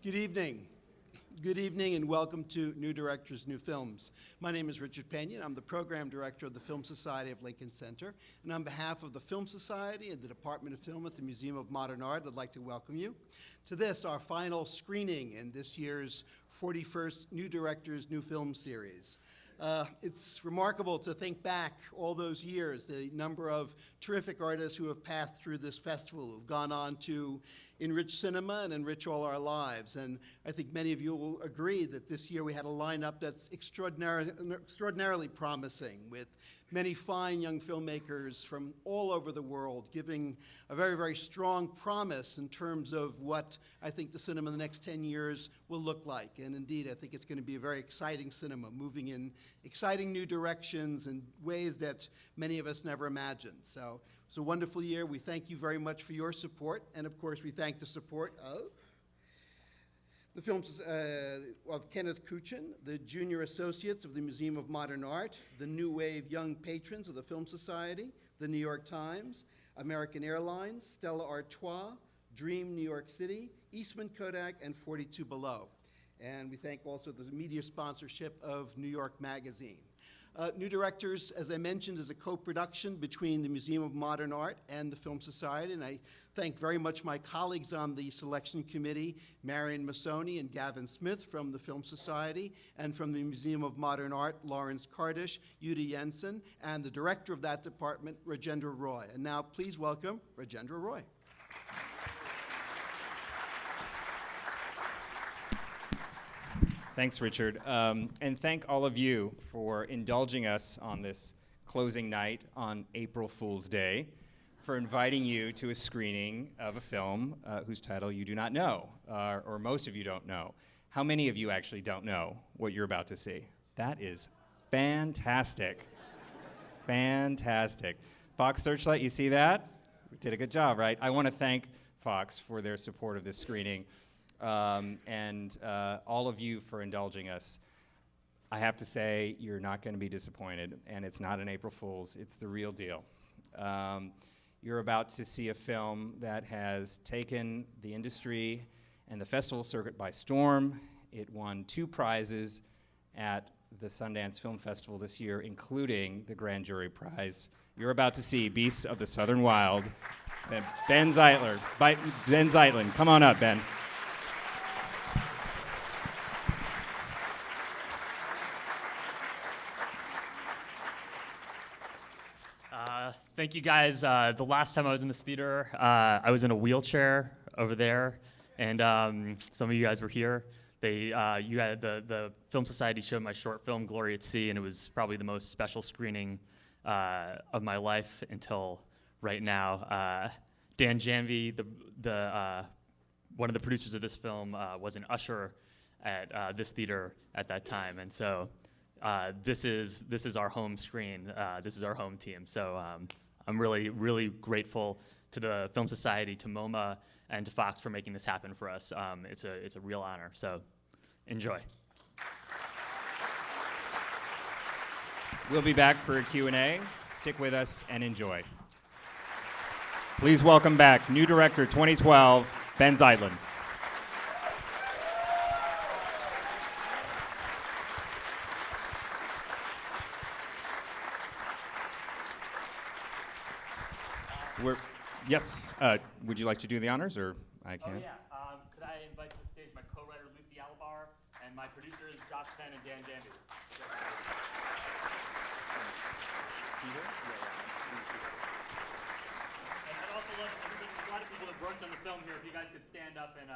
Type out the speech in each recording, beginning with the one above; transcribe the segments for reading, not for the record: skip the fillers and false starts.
Good evening. Good evening and welcome to New Directors, New Films. My name is Richard Penn, and I'm the Program Director of the Film Society of Lincoln Center. And on behalf of the Film Society and the Department of Film at the Museum of Modern Art, I'd like to welcome you to this, our final screening in this year's 41st New Directors, New Film series. It's remarkable to think back all those years, the number of terrific artists who have passed through this festival, who've gone on to enrich cinema and enrich all our lives. And I think many of you will agree that this year we had a lineup that's extraordinarily promising, with many fine young filmmakers from all over the world giving a very, very strong promise in terms of what I think the cinema in the next 10 years will look like. And indeed, I think it's going to be a very exciting cinema, moving in exciting new directions and ways that many of us never imagined. So it's a wonderful year. We thank you very much for your support. And of course, we thank the support of the films of Kenneth Kuchin, the Junior Associates of the Museum of Modern Art, the New Wave Young Patrons of the Film Society, the New York Times, American Airlines, Stella Artois, Dream New York City, Eastman Kodak, and 42 Below. And we thank also the media sponsorship of New York Magazine. New Directors, as I mentioned, is a co-production between the Museum of Modern Art and the Film Society, and I thank very much my colleagues on the selection committee, Marion Massoni and Gavin Smith from the Film Society, and from the Museum of Modern Art, Lawrence Kardish, Yuta Jensen, and the director of that department, Rajendra Roy. And now please welcome Rajendra Roy. Thanks, Richard. And thank all of you for indulging us on this closing night on April Fool's Day, for inviting you to a screening of a film whose title you do not know, or most of you don't know. How many of you actually don't know what you're about to see? That is fantastic. Fantastic. Fox Searchlight, you see that? We did a good job, right? I want to thank Fox for their support of this screening. And all of you for indulging us. I have to say, you're not going to be disappointed, and it's not an April Fool's, it's the real deal. You're about to see a film that has taken the industry and the festival circuit by storm. It won 2 prizes at the Sundance Film Festival this year, including the Grand Jury Prize. You're about to see Beasts of the Southern Wild. Benh Zeitlin, come on up, Ben. Thank you, guys. The last time I was in this theater, I was in a wheelchair over there, and some of you guys were here. You had the Film Society showed my short film, Glory at Sea, and it was probably the most special screening of my life until right now. Dan Janvey, one of the producers of this film, was an usher at this theater at that time, and so this is our home screen. This is our home team. So I'm really, really grateful to the Film Society, to MoMA, and to Fox for making this happen for us. It's a real honor. So enjoy. We'll be back for a Q&A. Stick with us and enjoy. Please welcome back New Director 2012, Benh Zeitlin. Yes, would you like to do the honors, or I can? Oh, yeah. Could I invite to the stage my co-writer, Lucy Alibar, and my producers, Josh Penn and Dan Janvey. And I'd also love everybody, a lot of people that worked on the film here, if you guys could stand up and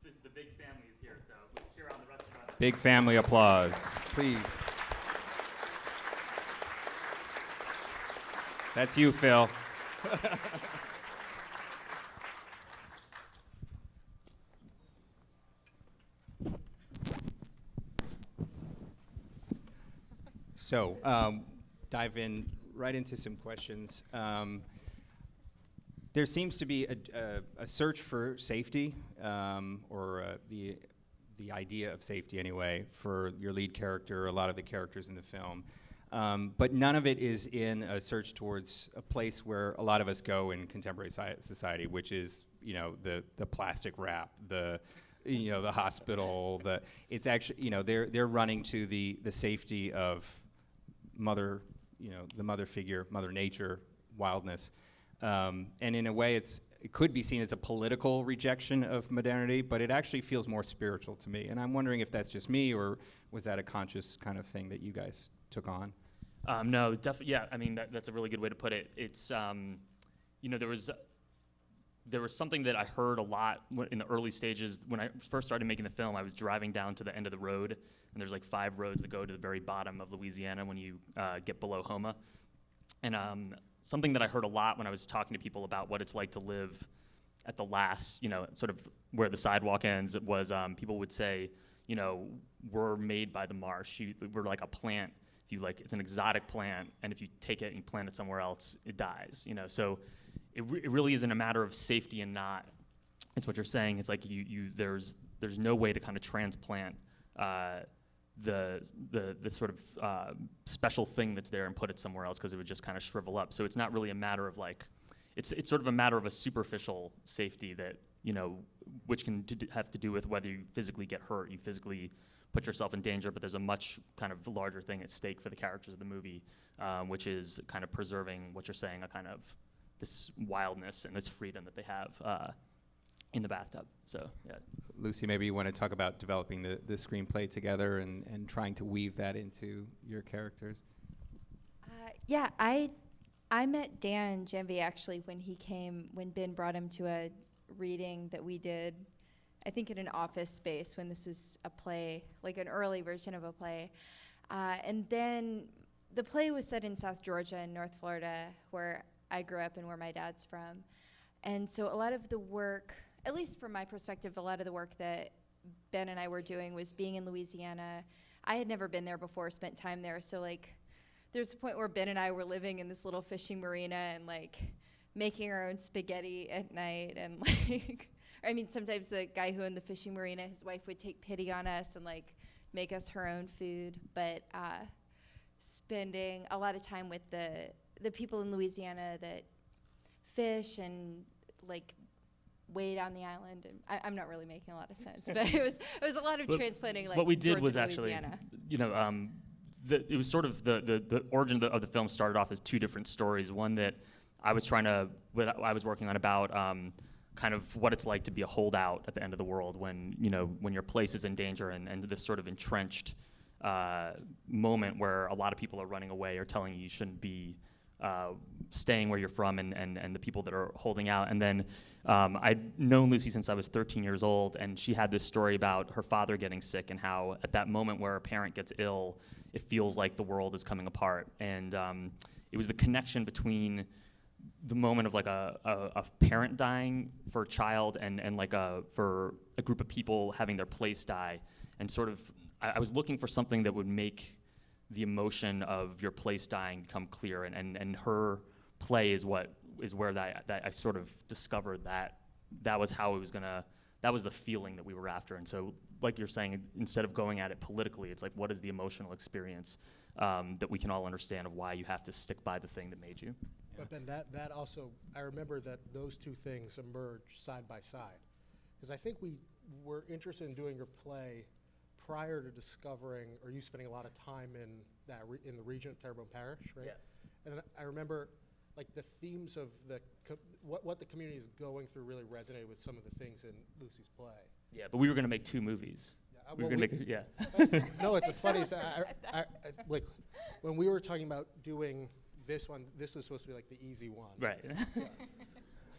just the big family is here, so let's cheer on the rest of us. Big family applause, please. That's you, Phil. So, dive in right into some questions. There seems to be a search for safety, or the idea of safety anyway, for your lead character, a lot of the characters in the film. But none of it is in a search towards a place where a lot of us go in contemporary society, which is, you know, the plastic wrap, the the hospital. It's actually, they're running to the safety of mother, the mother figure, Mother Nature, wildness. And in a way, it could be seen as a political rejection of modernity, but it actually feels more spiritual to me. And I'm wondering if that's just me, or was that a conscious kind of thing that you guys took on? No, definitely. Yeah, I mean that's a really good way to put it. It's there was something that I heard a lot in the early stages when I first started making the film. I was driving down to the end of the road, and there's like 5 roads that go to the very bottom of Louisiana when you get below MoMA. And something that I heard a lot when I was talking to people about what it's like to live at the last, sort of where the sidewalk ends, was people would say, we're made by the marsh. We're like a plant. It's an exotic plant, and if you take it and plant it somewhere else, it dies. So it really isn't a matter of safety and not. It's what you're saying. It's like there's no way to kind of transplant the sort of special thing that's there and put it somewhere else, because it would just kind of shrivel up. So it's not really a matter of it's sort of a matter of a superficial safety that which can have to do with whether you physically get hurt, you physically put yourself in danger, but there's a much kind of larger thing at stake for the characters of the movie, which is kind of preserving what you're saying, a kind of this wildness and this freedom that they have in the bathtub. So, yeah. Lucy, maybe you want to talk about developing the screenplay together and trying to weave that into your characters. Yeah, I met Dan Janvey actually when Ben brought him to a reading that we did, I think in an office space, when this was a play, like an early version of a play. And then the play was set in South Georgia and North Florida, where I grew up and where my dad's from. And so a lot of the work, at least from my perspective, a lot of the work that Ben and I were doing was being in Louisiana. I had never been there before, spent time there. So there's a point where Ben and I were living in this little fishing marina and making our own spaghetti at night. And sometimes the guy who owned the fishing marina, his wife would take pity on us and make us her own food. But spending a lot of time with the people in Louisiana that fish and wade on the island, and I'm not really making a lot of sense, but it was a lot of transplanting. What we did Georgia was to actually, Louisiana. it was sort of the origin of the film started off as 2 different stories. One that I was working on about kind of what it's like to be a holdout at the end of the world when your place is in danger, and this sort of entrenched moment where a lot of people are running away or telling you shouldn't be staying where you're from, and the people that are holding out. And then I'd known Lucy since I was 13 years old, and she had this story about her father getting sick and how at that moment where a parent gets ill, it feels like the world is coming apart. And it was the connection between the moment of a parent dying for a child and for a group of people having their place die, and sort of I was looking for something that would make the emotion of your place dying become clear, and her play is where that I sort of discovered that was how it was that was the feeling that we were after. And so, like you're saying, instead of going at it politically, it's what is the emotional experience that we can all understand of why you have to stick by the thing that made you. Yeah. But Ben, that also, I remember that those 2 things emerged side by side, because I think we were interested in doing your play prior to discovering, or you spending a lot of time in the region of Terrebonne Parish, right? Yeah. And then I remember, the themes of what the community is going through really resonated with some of the things in Lucy's play. Yeah, but we were going to make 2 movies. Yeah, We were going to make yeah. No, it's a funny. I when we were talking about doing this one, this was supposed to be the easy one. Right. Yeah.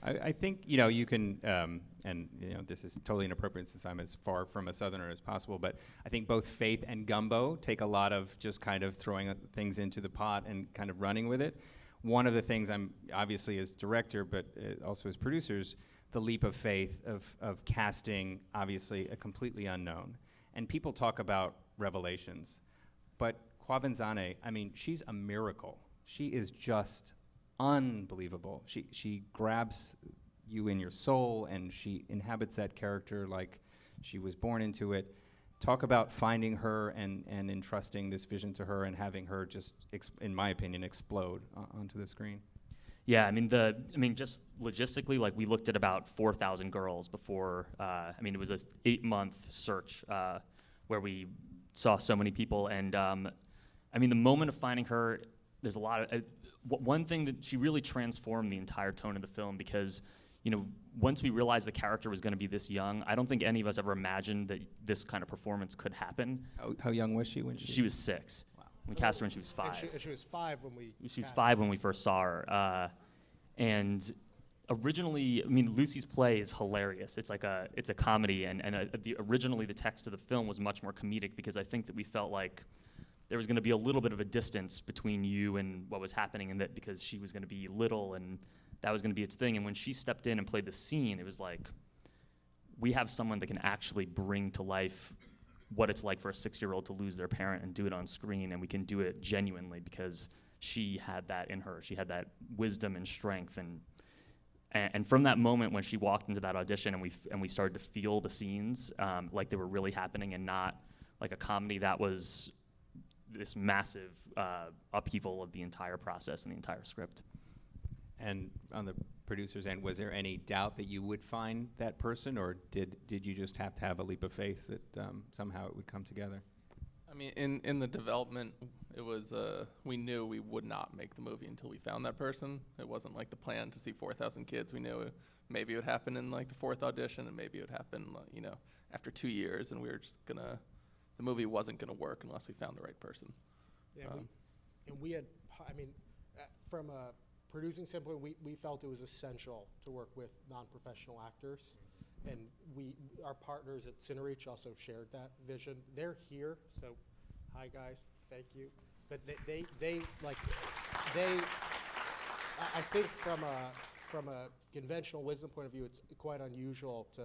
I think you can, and this is totally inappropriate since I'm as far from a Southerner as possible, but I think both Faith and Gumbo take a lot of just kind of throwing things into the pot and kind of running with it. One of the things I'm obviously as director, but also as producers, the leap of faith of casting obviously a completely unknown, and people talk about revelations, but Quvenzhané, she's a miracle. She is just unbelievable. She grabs you in your soul, and she inhabits that character like she was born into it. Talk about finding her and entrusting this vision to her and having her just, in my opinion, explode onto the screen. Yeah, I mean just logistically, like we looked at about 4,000 girls before. It was an 8-month search where we saw so many people, and the moment of finding her, there's a lot of one thing that she really transformed the entire tone of the film, because once we realized the character was going to be this young, I don't think any of us ever imagined that this kind of performance could happen. How young was she when She was 6. Wow. We cast her when she was 5. And she was 5 when we. She was 5 when we first saw her. And originally, Lucy's play is hilarious. It's a comedy, and originally the text of the film was much more comedic, because I think that we felt like there was going to be a little bit of a distance between you and what was happening, and that because she was going to be little and that was going to be its thing. And when she stepped in and played the scene, it was like, we have someone that can actually bring to life what it's like for a 6-year-old to lose their parent and do it on screen, and we can do it genuinely because she had that in her. She had that wisdom and strength, and from that moment when she walked into that audition and we started to feel the scenes like they were really happening and not like a comedy, that was this massive upheaval of the entire process and the entire script. And on the producer's end, was there any doubt that you would find that person, or did you just have to have a leap of faith that somehow it would come together? I mean, in the development, it was we knew we would not make the movie until we found that person. It wasn't like the plan to see 4,000 kids. We knew maybe it would happen in like the 4th audition, and maybe it would happen after 2 years, and we were just the movie wasn't gonna work unless we found the right person. Yeah, we had, from a producing standpoint, we felt it was essential to work with non-professional actors, and our partners at Cinereach also shared that vision. They're here, so hi guys, thank you. But they I think from a conventional wisdom point of view, it's quite unusual to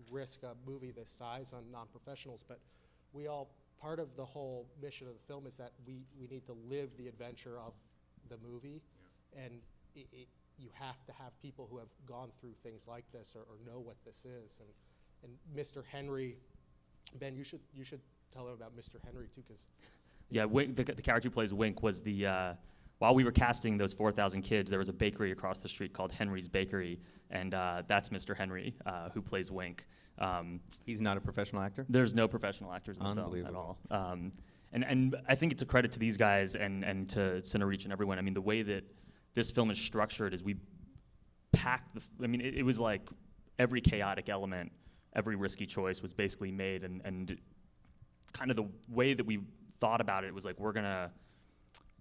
risk a movie this size on non-professionals, but part of the whole mission of the film is that we need to live the adventure of the movie. And you have to have people who have gone through things like this or know what this is. And Mr. Henry, Ben, you should tell them about Mr. Henry too, because yeah, Wink, the character who plays Wink was while we were casting those 4,000 kids, there was a bakery across the street called Henry's Bakery, and that's Mr. Henry who plays Wink. He's not a professional actor? There's no professional actors in the film at all. And I think it's a credit to these guys and to Cinereach and everyone. The way that this film is structured is we packed it was like every chaotic element, every risky choice was basically made, and kind of the way that we thought about it was like,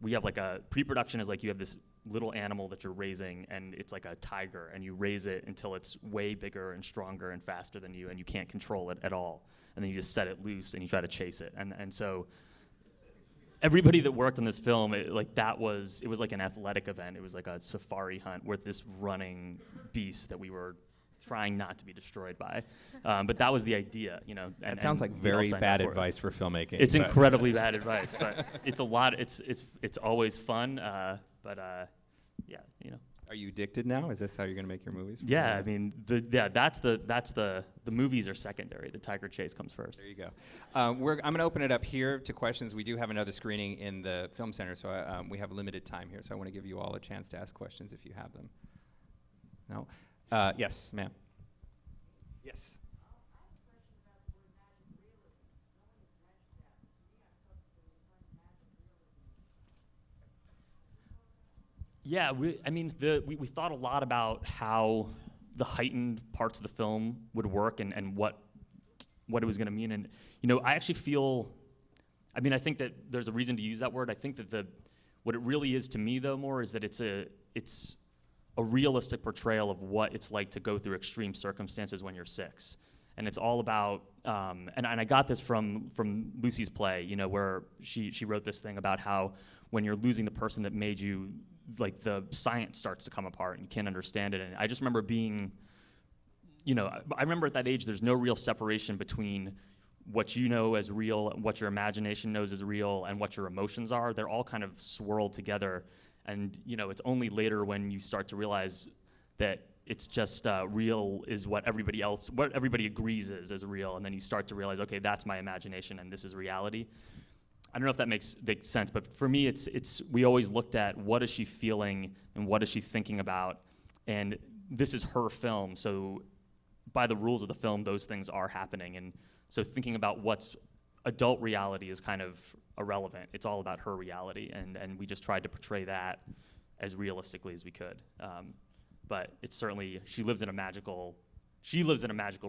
we have like a pre-production is like you have this little animal that you're raising, and it's like a tiger, and you raise it until it's way bigger and stronger and faster than you, and you can't control it at all, and then you just set it loose and you try to chase it, and so everybody that worked on this film, it was like an athletic event. It was like a safari hunt with this running beast that we were trying not to be destroyed by. But that was the idea, That sounds like very bad advice for filmmaking. It's incredibly bad advice, but it's a lot. It's always fun. Yeah. Are you addicted now? Is this how you're going to make your movies? Yeah, that's the movies are secondary. The tiger chase comes first. There you go. I'm going to open it up here to questions. We do have another screening in the film center, so we have limited time here. So I want to give you all a chance to ask questions if you have them. No? Yes, ma'am. Yes. Yeah, we thought a lot about how the heightened parts of the film would work and what it was going to mean. And I actually feel, I think that there's a reason to use that word. I think that what it really is to me though more is that it's a realistic portrayal of what it's like to go through extreme circumstances when you're 6. And it's all about, and I got this from Lucy's play, where she wrote this thing about how when you're losing the person that made you, like the science starts to come apart and you can't understand it. And I just remember being, I remember at that age, there's no real separation between what you know as real, what your imagination knows as real, and what your emotions are. They're all kind of swirled together. And it's only later when you start to realize that it's just real is what everybody agrees is real, and then you start to realize, okay, that's my imagination and this is reality. I don't know if that makes sense, but for me, it's we always looked at what is she feeling and what is she thinking about, and this is her film, so by the rules of the film, those things are happening, and so thinking about what's adult reality is kind of irrelevant. It's all about her reality, and we just tried to portray that as realistically as we could. But it's certainly she lives in a magical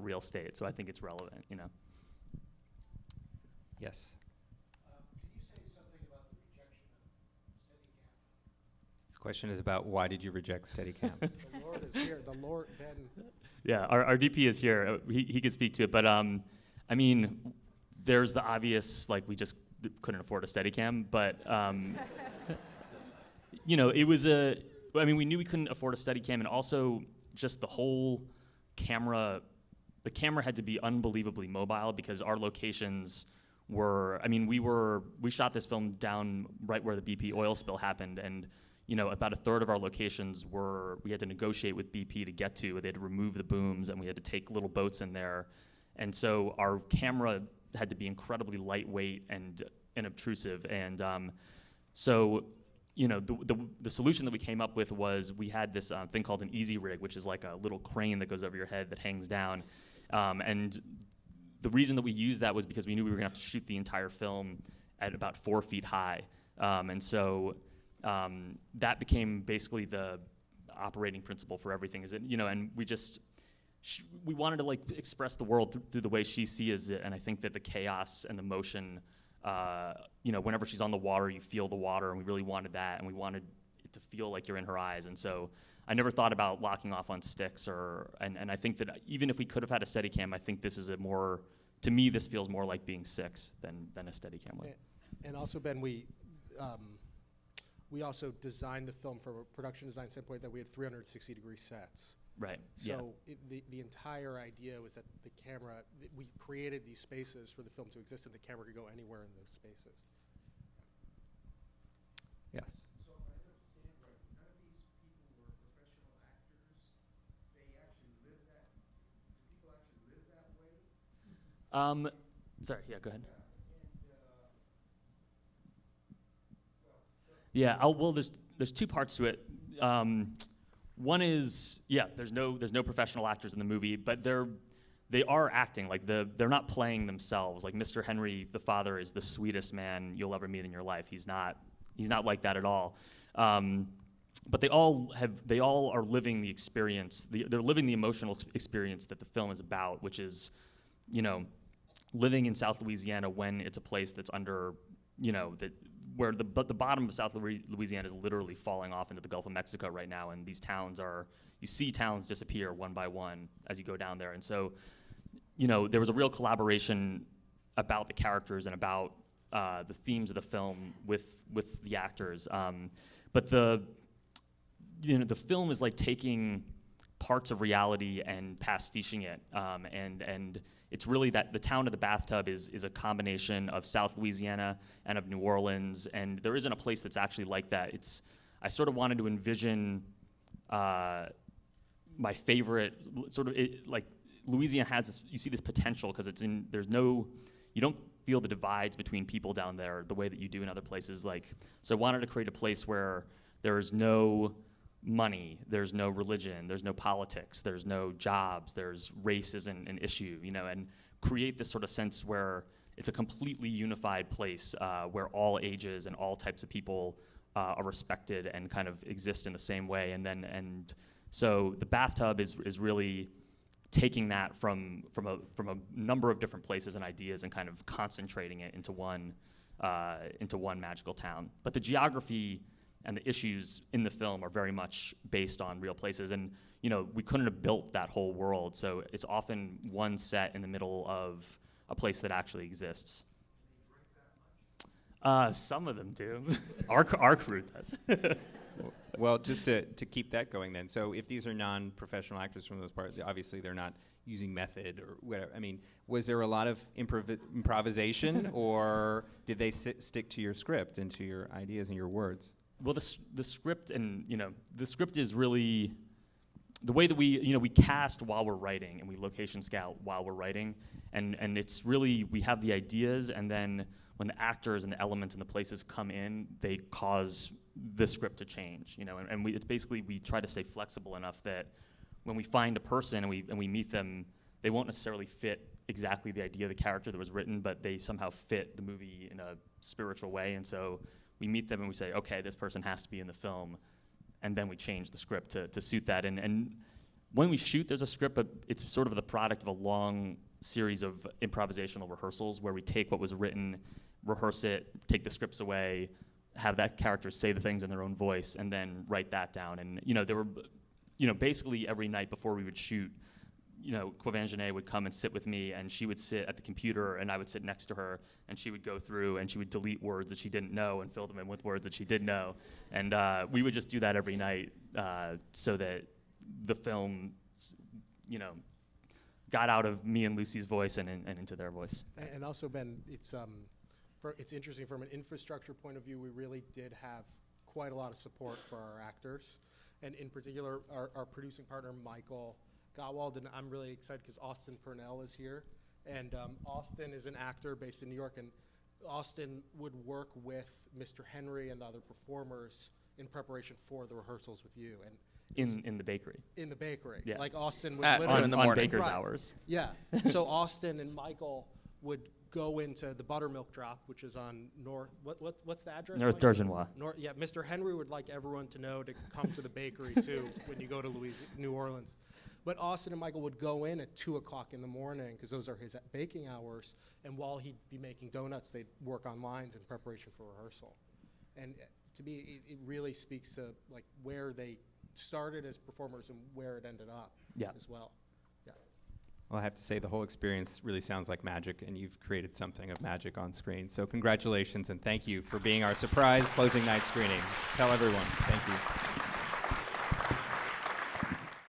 real state, so I think it's relevant, you know. Yes. Can you say something about the rejection of Steadicam? This question is about why did you reject Steadicam? The Lord is here. The Lord, Ben. Yeah, our DP is here. He could speak to it, but I mean, there's the obvious, like we just couldn't afford a Steadicam, but you know, it was I mean, we knew we couldn't afford a Steadicam, and also just the whole camera. The camera had to be unbelievably mobile because our locations were. I mean, we shot this film down right where the BP oil spill happened, and you know, about a third of our locations we had to negotiate with BP to get to. They had to remove the booms, and we had to take little boats in there. And so our camera had to be incredibly lightweight and inobtrusive. And so, you know, the solution that we came up with was we had this thing called an easy rig, which is like a little crane that goes over your head that hangs down. And the reason that we used that was because we knew we were gonna have to shoot the entire film at about 4 feet high. And so that became basically the operating principle for everything. Is it, you know, and we wanted to like express the world through the way she sees it, and I think that the chaos and the motion, you know, whenever she's on the water, you feel the water, and we really wanted that, and we wanted it to feel like you're in her eyes, and so I never thought about locking off on sticks, and I think that even if we could have had a Steadicam, I think this is to me, this feels more like being 6 than a Steadicam would. And also, Ben, we also designed the film from a production design standpoint that we had 360-degree sets. Right. So the entire idea was that the camera, we created these spaces for the film to exist, and the camera could go anywhere in those spaces. Yes. So if I understand right, none of these people were professional actors. They actually live that. Do people actually live that way? Sorry. Yeah. Go ahead. Yeah. Well, there's 2 parts to it. One is, there's no professional actors in the movie, but they are acting. Like they're not playing themselves. Like Mr. Henry, the father, is the sweetest man you'll ever meet in your life. He's not like that at all. But they all are living the experience. They're living the emotional experience that the film is about, which is, you know, living in South Louisiana when it's a place that's under, you know, where the bottom of South Louisiana is literally falling off into the Gulf of Mexico right now, and these towns you see towns disappear one by one as you go down there. And so, you know, there was a real collaboration about the characters and about the themes of the film with the actors. But the film is like taking parts of reality and pastiching it, and it's really that the town of the bathtub is a combination of South Louisiana and of New Orleans, and there isn't a place that's actually like that. I sort of wanted to envision my favorite sort of like Louisiana has this, you see this potential because you don't feel the divides between people down there the way that you do in other places. Like, so I wanted to create a place where there's no money, there's no religion, there's no politics, there's no jobs, there's race isn't an issue, you know, and create this sort of sense where it's a completely unified place where all ages and all types of people are respected and kind of exist in the same way. And so the bathtub is really taking that from a number of different places and ideas and kind of concentrating it into one magical town. But the geography and the issues in the film are very much based on real places. And, you know, we couldn't have built that whole world, so it's often one set in the middle of a place that actually exists. Some of them do. Our crew does. Well, just to keep that going then, so if these are non-professional actors from those parts, obviously they're not using method or whatever. I mean, was there a lot of improvisation, or did they stick to your script and to your ideas and your words? Well, the script the script is really the way that we cast while we're writing and we location scout while we're writing, And it's really, we have the ideas, and then when the actors and the elements and the places come in, they cause the script to change, you know, and it's basically, we try to stay flexible enough that when we find a person and we meet them, they won't necessarily fit exactly the idea of the character that was written, but they somehow fit the movie in a spiritual way. And so we meet them and we say, okay, this person has to be in the film, and then we change the script to suit that. And when we shoot, there's a script, but it's sort of the product of a long series of improvisational rehearsals where we take what was written, rehearse it, take the scripts away, have that character say the things in their own voice, and then write that down. And there were, basically every night before we would shoot, Quavanjane would come and sit with me, and she would sit at the computer, and I would sit next to her, and she would go through, and she would delete words that she didn't know and fill them in with words that she did know. And we would just do that every night so that the film, got out of me and Lucy's voice and into their voice. And also, Ben, it's interesting from an infrastructure point of view. We really did have quite a lot of support for our actors, and in particular, our producing partner, Michael Gottwald, and I'm really excited because Austin Purnell is here, and Austin is an actor based in New York, and Austin would work with Mr. Henry and the other performers in preparation for the rehearsals with you, and in the bakery. in the bakery. Yeah. Like Austin would At literally 2 in the on morning. baker's Right. hours. Yeah. So Austin and Michael would go into the Buttermilk Drop, which is on North. What's the address? North Mike? Durgeois. Yeah. Mr. Henry would like everyone to know to come to the bakery too when you go to New Orleans. But Austin and Michael would go in at 2:00 in the morning because those are his baking hours. And while he'd be making donuts, they'd work on lines in preparation for rehearsal. And to me, it really speaks to like where they started as performers and where it ended up Yeah. as well. Yeah. Well, I have to say the whole experience really sounds like magic, and you've created something of magic on screen. So congratulations, and thank you for being our surprise closing night screening. Tell everyone. Thank you.